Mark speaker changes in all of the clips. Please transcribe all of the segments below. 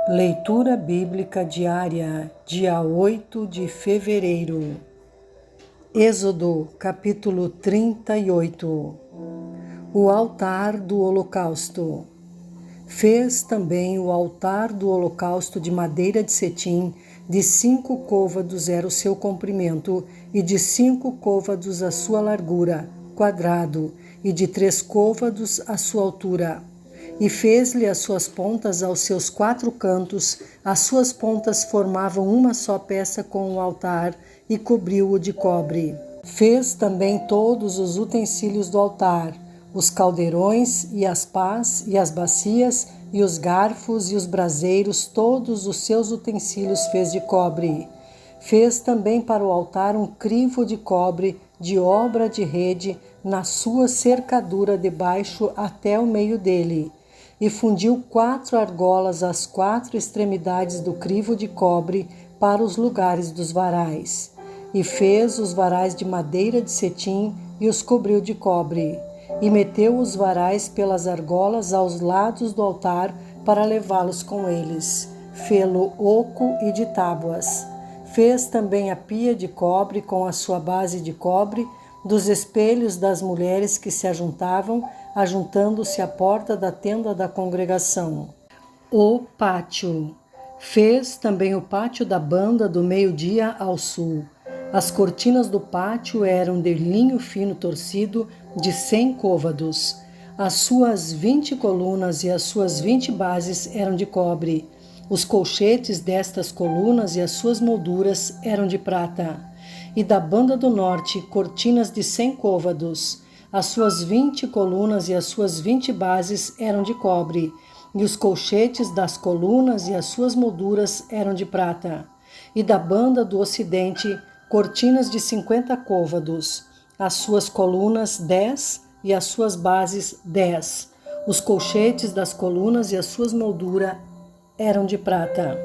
Speaker 1: Leitura Bíblica Diária, dia 8 de fevereiro. Êxodo, capítulo 38. O altar do holocausto. Fez também o altar do holocausto de madeira de cetim, de 5 côvados era o seu comprimento, e de 5 côvados a sua largura, quadrado, e de 3 côvados a sua altura. E fez-lhe as suas pontas aos seus 4 cantos, as suas pontas formavam uma só peça com o altar, e cobriu-o de cobre. Fez também todos os utensílios do altar, os caldeirões e as pás e as bacias e os garfos e os braseiros, todos os seus utensílios fez de cobre. Fez também para o altar um crivo de cobre de obra de rede na sua cercadura de baixo até o meio dele. E fundiu 4 argolas às 4 extremidades do crivo de cobre para os lugares dos varais. E fez os varais de madeira de cetim e os cobriu de cobre. E meteu os varais pelas argolas aos lados do altar para levá-los com eles. Fê-lo oco e de tábuas. Fez também a pia de cobre com a sua base de cobre, dos espelhos das mulheres que se ajuntavam, ajuntando-se à porta da tenda da congregação. O pátio. Fez também o pátio da banda do meio-dia ao sul. As cortinas do pátio eram de linho fino torcido de 100 côvados. As suas 20 colunas e as suas 20 bases eram de cobre. Os colchetes destas colunas e as suas molduras eram de prata. E da banda do norte, cortinas de 100 côvados. As suas 20 colunas e as suas 20 bases eram de cobre, e os colchetes das colunas e as suas molduras eram de prata. E da banda do ocidente, cortinas de 50 côvados. As suas colunas 10 e as suas bases 10. Os colchetes das colunas e as suas molduras eram de prata.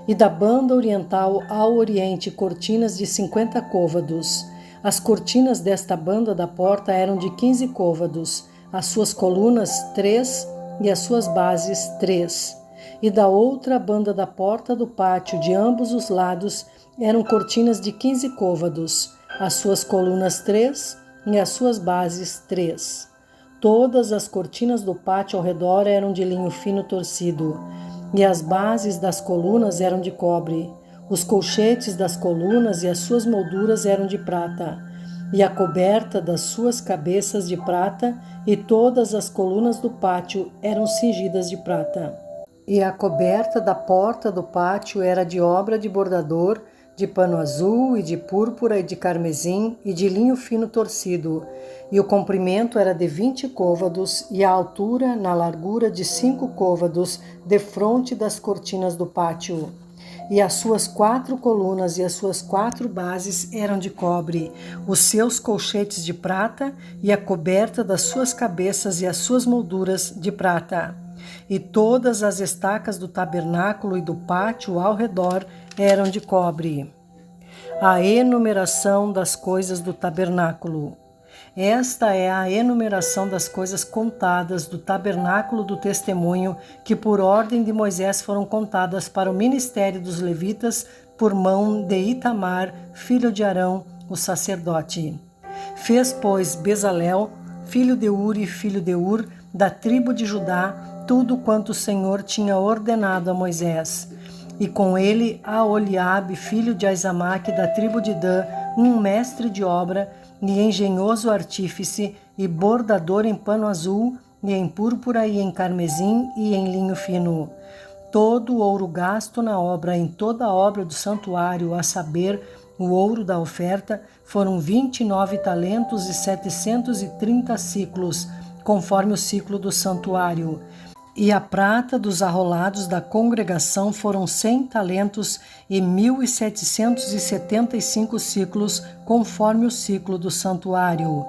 Speaker 1: E da banda oriental ao oriente, cortinas de 50 côvados. As cortinas desta banda da porta eram de 15 côvados, as suas colunas 3 e as suas bases 3. E da outra banda da porta do pátio, de ambos os lados, eram cortinas de 15 côvados, as suas colunas 3 e as suas bases 3. Todas as cortinas do pátio ao redor eram de linho fino torcido, e as bases das colunas eram de cobre. Os colchetes das colunas e as suas molduras eram de prata, e a coberta das suas cabeças de prata, e todas as colunas do pátio eram cingidas de prata. E a coberta da porta do pátio era de obra de bordador, de pano azul e de púrpura e de carmesim e de linho fino torcido, e o comprimento era de 20 côvados e a altura na largura de 5 côvados defronte das cortinas do pátio. E as suas 4 colunas e as suas 4 bases eram de cobre, os seus colchetes de prata e a coberta das suas cabeças e as suas molduras de prata. E todas as estacas do tabernáculo e do pátio ao redor eram de cobre. A enumeração das coisas do tabernáculo. Esta é a enumeração das coisas contadas do tabernáculo do testemunho, que por ordem de Moisés foram contadas para o ministério dos levitas por mão de Itamar, filho de Arão, o sacerdote. Fez, pois, Bezalel, filho de Uri, filho de Ur, da tribo de Judá, tudo quanto o Senhor tinha ordenado a Moisés. E com ele Aholiabe, filho de Aizamaque, da tribo de Dan, um mestre de obra, e engenhoso artífice, e bordador em pano azul, e em púrpura, e em carmesim, e em linho fino. Todo o ouro gasto na obra, em toda a obra do santuário, a saber, o ouro da oferta, foram 29 talentos e 730 ciclos, conforme o ciclo do santuário. E a prata dos arrolados da congregação foram 100 talentos e 1.775 ciclos, conforme o ciclo do santuário.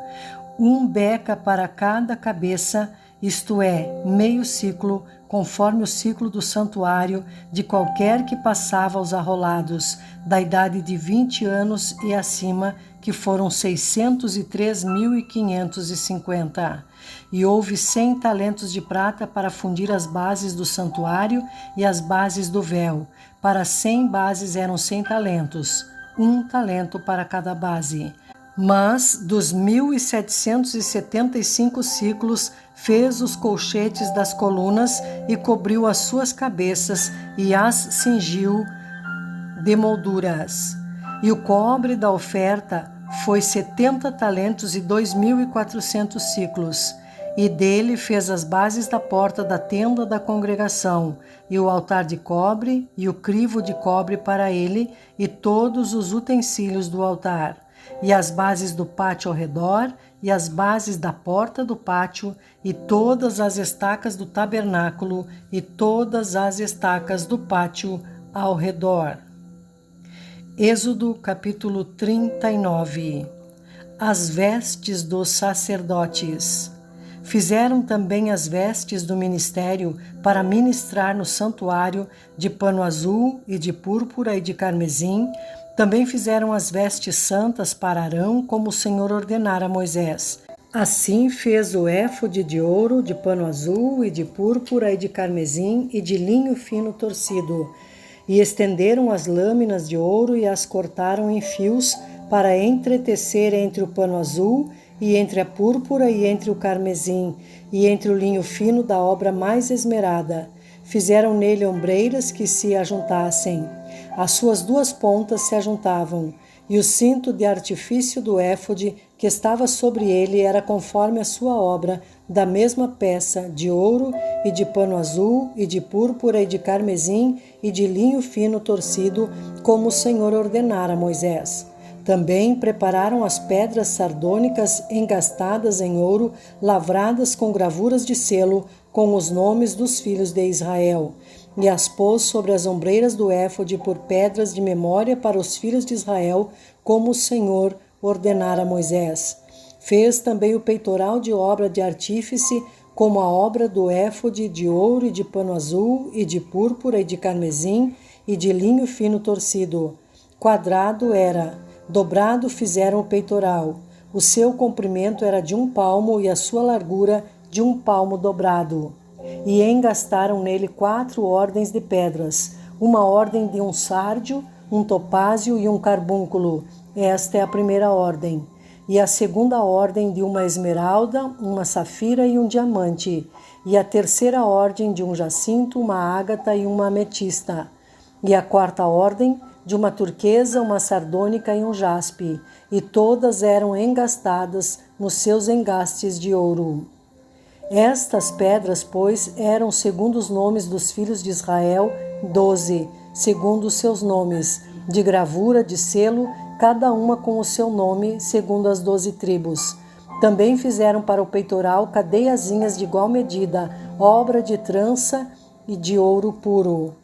Speaker 1: 1 beca para cada cabeça, isto é, meio ciclo, conforme o ciclo do santuário, de qualquer que passava aos arrolados, da idade de 20 anos e acima, que foram 603.550. E houve 100 talentos de prata para fundir as bases do santuário e as bases do véu. Para 100 bases eram 100 talentos, 1 talento para cada base. Mas dos 1.775 ciclos fez os colchetes das colunas e cobriu as suas cabeças e as cingiu de molduras. E o cobre da oferta foi 70 talentos e 2.400 ciclos. E dele fez as bases da porta da tenda da congregação, e o altar de cobre, e o crivo de cobre para ele, e todos os utensílios do altar, e as bases do pátio ao redor, e as bases da porta do pátio, e todas as estacas do tabernáculo, e todas as estacas do pátio ao redor. Êxodo capítulo 39. As vestes dos sacerdotes. Fizeram também as vestes do ministério para ministrar no santuário de pano azul e de púrpura e de carmesim. Também fizeram as vestes santas para Arão, como o Senhor ordenara a Moisés. Assim fez o éfode de ouro, de pano azul e de púrpura e de carmesim e de linho fino torcido. E estenderam as lâminas de ouro e as cortaram em fios para entretecer entre o pano azul e entre a púrpura e entre o carmesim e entre o linho fino da obra mais esmerada. Fizeram nele ombreiras que se ajuntassem. As suas duas pontas se ajuntavam, e o cinto de artifício do éfode que estava sobre ele era conforme a sua obra, da mesma peça, de ouro e de pano azul e de púrpura e de carmesim e de linho fino torcido, como o Senhor ordenara a Moisés. Também prepararam as pedras sardônicas engastadas em ouro, lavradas com gravuras de selo, com os nomes dos filhos de Israel, e as pôs sobre as ombreiras do éfode por pedras de memória para os filhos de Israel, como o Senhor ordenara a Moisés. Fez também o peitoral de obra de artífice, como a obra do éfode, de ouro e de pano azul, e de púrpura e de carmesim, e de linho fino torcido. Quadrado era, dobrado fizeram o peitoral. O seu comprimento era de 1 palmo e a sua largura de 1 palmo dobrado. E engastaram nele 4 ordens de pedras, uma ordem de um sárdio, um topázio e um carbúnculo. Esta é a primeira ordem. E a segunda ordem de uma esmeralda, uma safira e um diamante. E a terceira ordem de um jacinto, uma ágata e uma ametista. E a quarta ordem de uma turquesa, uma sardônica e um jaspe. E todas eram engastadas nos seus engastes de ouro. Estas pedras, pois, eram segundo os nomes dos filhos de Israel, 12, segundo os seus nomes, de gravura, de selo, cada uma com o seu nome, segundo as 12 tribos. Também fizeram para o peitoral cadeiazinhas de igual medida, obra de trança e de ouro puro.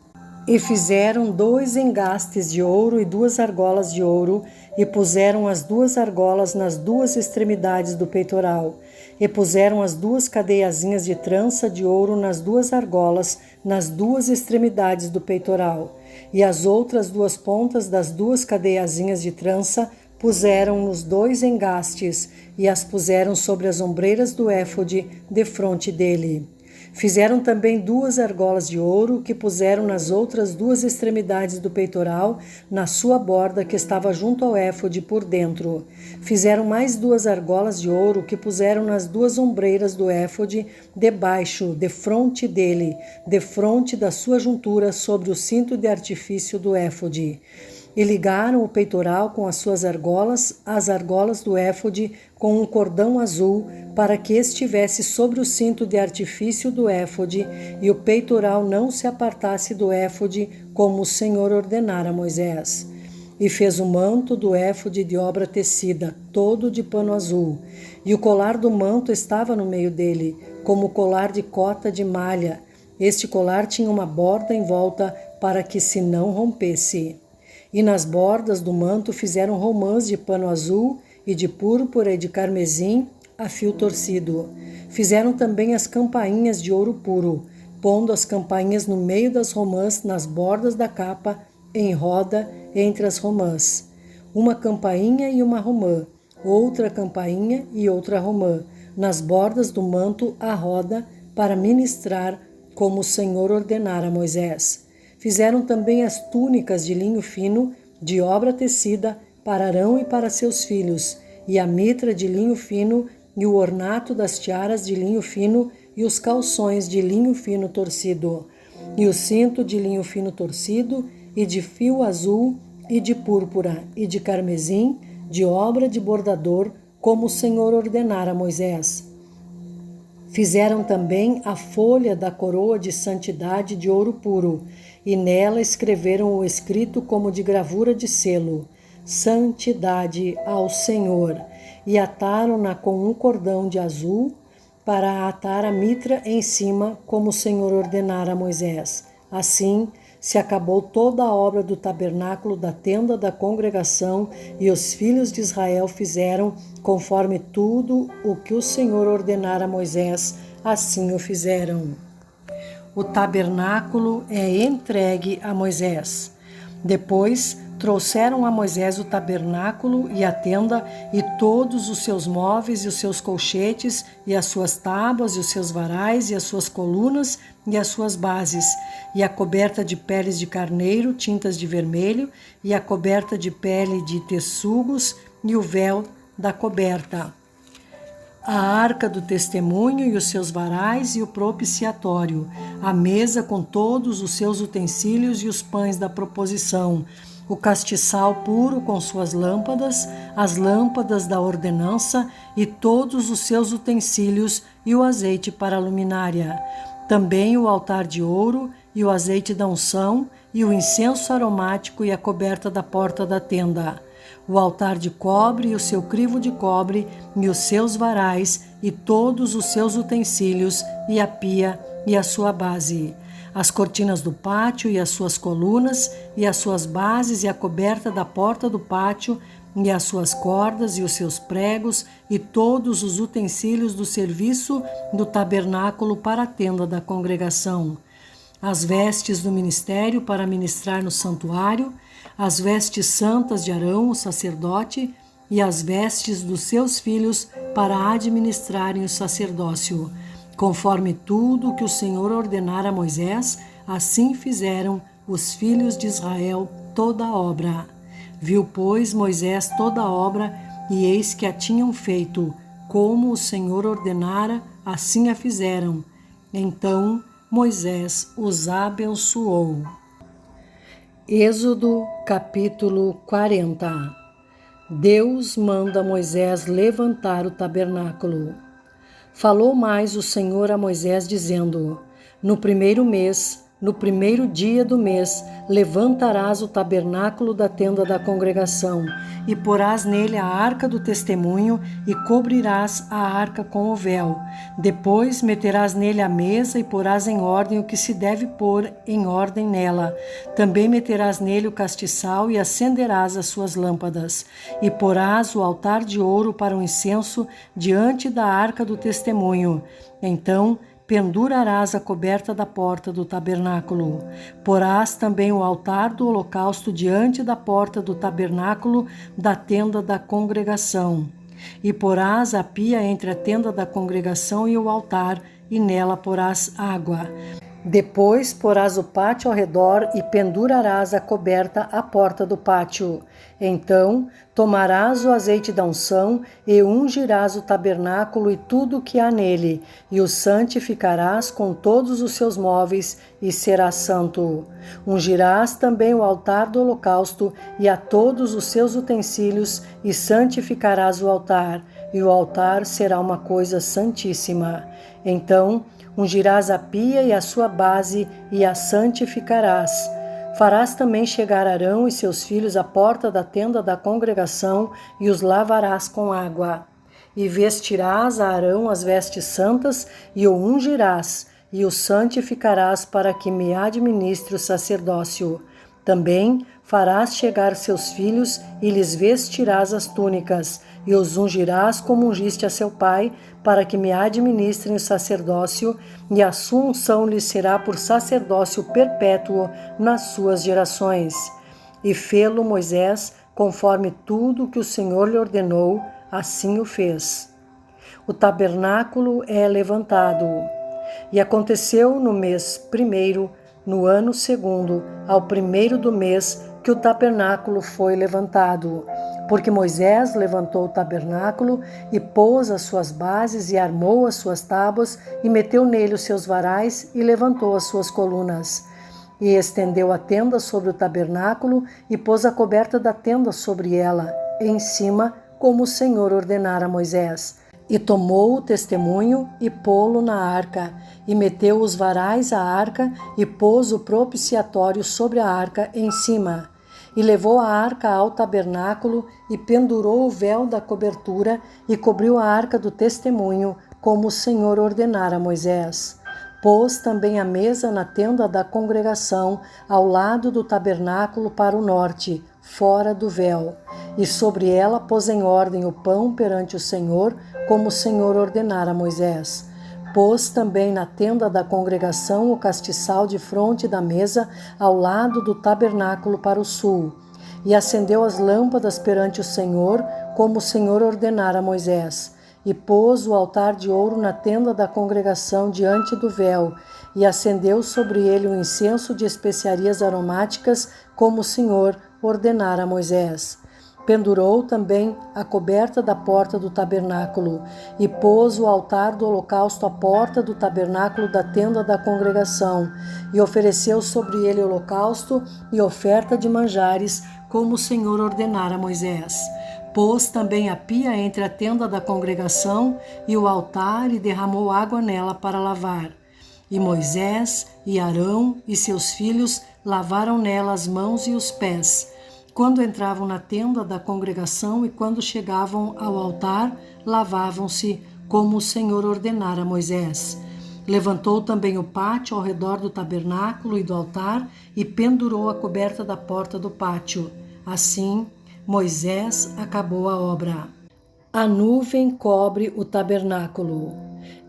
Speaker 1: E fizeram 2 engastes de ouro e 2 argolas de ouro, e puseram as 2 argolas nas 2 extremidades do peitoral. E puseram as 2 cadeiazinhas de trança de ouro nas 2 argolas, nas 2 extremidades do peitoral. E as outras 2 pontas das 2 cadeiazinhas de trança puseram nos 2 engastes, e as puseram sobre as ombreiras do éfode defronte dele. Fizeram também 2 argolas de ouro, que puseram nas outras 2 extremidades do peitoral, na sua borda que estava junto ao éfode por dentro. Fizeram mais 2 argolas de ouro, que puseram nas 2 ombreiras do éfode, debaixo, defronte dele, defronte da sua juntura, sobre o cinto de artifício do éfode. E ligaram o peitoral com as suas argolas, as argolas do éfode, com um cordão azul, para que estivesse sobre o cinto de artifício do éfode, e o peitoral não se apartasse do éfode, como o Senhor ordenara a Moisés. E fez o manto do éfode de obra tecida, todo de pano azul, e o colar do manto estava no meio dele, como colar de cota de malha. Este colar tinha uma borda em volta, para que se não rompesse. E nas bordas do manto fizeram romãs de pano azul e de púrpura e de carmesim a fio torcido. Fizeram também as campainhas de ouro puro, pondo as campainhas no meio das romãs, nas bordas da capa, em roda entre as romãs. uma campainha e uma romã, outra campainha e outra romã, nas bordas do manto à roda, para ministrar como o Senhor ordenara a Moisés. Fizeram também as túnicas de linho fino, de obra tecida, para Arão e para seus filhos, e a mitra de linho fino, e o ornato das tiaras de linho fino, e os calções de linho fino torcido, e o cinto de linho fino torcido, e de fio azul, e de púrpura, e de carmesim, de obra de bordador, como o Senhor ordenara a Moisés. Fizeram também a folha da coroa de santidade de ouro puro, e nela escreveram o escrito como de gravura de selo: Santidade ao Senhor, e ataram-na com um cordão de azul, para atar a mitra em cima, como o Senhor ordenara a Moisés. Assim se acabou toda a obra do tabernáculo da tenda da congregação, e os filhos de Israel fizeram conforme tudo o que o Senhor ordenara a Moisés, assim o fizeram. O tabernáculo é entregue a Moisés. Depois trouxeram a Moisés o tabernáculo e a tenda e todos os seus móveis e os seus colchetes e as suas tábuas e os seus varais e as suas colunas e as suas bases e a coberta de peles de carneiro, tintas de vermelho e a coberta de pele de tessugos e o véu da coberta, a arca do testemunho e os seus varais e o propiciatório, a mesa com todos os seus utensílios e os pães da proposição, o castiçal puro com suas lâmpadas, as lâmpadas da ordenança e todos os seus utensílios e o azeite para a luminária. Também o altar de ouro e o azeite da unção e o incenso aromático e a coberta da porta da tenda. O altar de cobre e o seu crivo de cobre e os seus varais e todos os seus utensílios e a pia e a sua base. As cortinas do pátio e as suas colunas e as suas bases e a coberta da porta do pátio e as suas cordas e os seus pregos e todos os utensílios do serviço do tabernáculo para a tenda da congregação. As vestes do ministério para ministrar no santuário, as vestes santas de Arão, o sacerdote, e as vestes dos seus filhos para administrarem o sacerdócio. Conforme tudo o que o Senhor ordenara a Moisés, assim fizeram os filhos de Israel toda a obra. Viu, pois, Moisés toda a obra, e eis que a tinham feito, como o Senhor ordenara, assim a fizeram. Então Moisés os abençoou. Êxodo capítulo 40. Deus manda Moisés levantar o tabernáculo. Falou mais o Senhor a Moisés, dizendo: No primeiro mês, no primeiro dia do mês, levantarás o tabernáculo da tenda da congregação, e porás nele a arca do testemunho, e cobrirás a arca com o véu. Depois meterás nele a mesa, e porás em ordem o que se deve pôr em ordem nela. Também meterás nele o castiçal, e acenderás as suas lâmpadas. E porás o altar de ouro para o incenso diante da arca do testemunho. Então pendurarás a coberta da porta do tabernáculo. Porás também o altar do holocausto diante da porta do tabernáculo da tenda da congregação. E porás a pia entre a tenda da congregação e o altar, e nela porás água. Depois porás o pátio ao redor e pendurarás a coberta à porta do pátio. Então tomarás o azeite da unção e ungirás o tabernáculo e tudo o que há nele, e o santificarás com todos os seus móveis, e será santo. Ungirás também o altar do holocausto e a todos os seus utensílios, e santificarás o altar, e o altar será uma coisa santíssima. Então ungirás a pia e a sua base, e a santificarás. Farás também chegar Arão e seus filhos à porta da tenda da congregação, e os lavarás com água. E vestirás a Arão as vestes santas, e o ungirás, e o santificarás para que me administre o sacerdócio. Também farás chegar seus filhos, e lhes vestirás as túnicas, e os ungirás como ungiste a seu pai, para que me administrem o sacerdócio, e a sua unção lhes será por sacerdócio perpétuo nas suas gerações. E fê-lo Moisés conforme tudo que o Senhor lhe ordenou, assim o fez. O tabernáculo é levantado. E aconteceu no mês primeiro, no ano segundo, ao primeiro do mês, que o tabernáculo foi levantado. Porque Moisés levantou o tabernáculo e pôs as suas bases e armou as suas tábuas e meteu nele os seus varais e levantou as suas colunas. E estendeu a tenda sobre o tabernáculo e pôs a coberta da tenda sobre ela, em cima, como o Senhor ordenara a Moisés. E tomou o testemunho e pô-lo na arca, e meteu os varais à arca e pôs o propiciatório sobre a arca em cima. E levou a arca ao tabernáculo e pendurou o véu da cobertura e cobriu a arca do testemunho, como o Senhor ordenara a Moisés. Pôs também a mesa na tenda da congregação, ao lado do tabernáculo para o norte, fora do véu. E sobre ela pôs em ordem o pão perante o Senhor, como o Senhor ordenara a Moisés. Pôs também na tenda da congregação o castiçal de fronte da mesa, ao lado do tabernáculo para o sul. E acendeu as lâmpadas perante o Senhor, como o Senhor ordenara a Moisés. E pôs o altar de ouro na tenda da congregação diante do véu, e acendeu sobre ele o incenso de especiarias aromáticas, como o Senhor ordenara a Moisés. Pendurou também a coberta da porta do tabernáculo, e pôs o altar do holocausto à porta do tabernáculo da tenda da congregação, e ofereceu sobre ele holocausto e oferta de manjares, como o Senhor ordenara a Moisés. Pôs também a pia entre a tenda da congregação e o altar e derramou água nela para lavar. E Moisés e Arão e seus filhos lavaram nela as mãos e os pés. Quando entravam na tenda da congregação e quando chegavam ao altar, lavavam-se, como o Senhor ordenara a Moisés. Levantou também o pátio ao redor do tabernáculo e do altar e pendurou a coberta da porta do pátio. Assim, Moisés acabou a obra. A nuvem cobre o tabernáculo.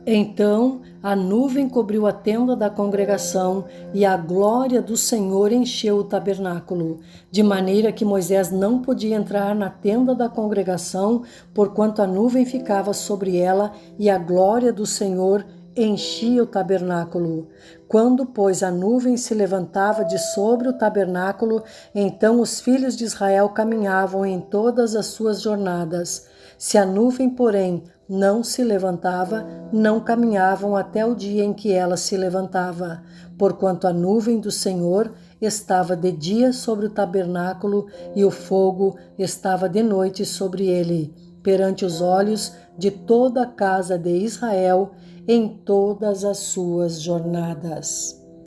Speaker 1: Então a nuvem cobriu a tenda da congregação e a glória do Senhor encheu o tabernáculo, de maneira que Moisés não podia entrar na tenda da congregação, porquanto a nuvem ficava sobre ela e a glória do Senhor enchia o tabernáculo. Quando, pois, a nuvem se levantava de sobre o tabernáculo, então os filhos de Israel caminhavam em todas as suas jornadas. Se a nuvem, porém, não se levantava, não caminhavam até o dia em que ela se levantava, porquanto a nuvem do Senhor estava de dia sobre o tabernáculo e o fogo estava de noite sobre ele, perante os olhos de toda a casa de Israel em todas as suas jornadas.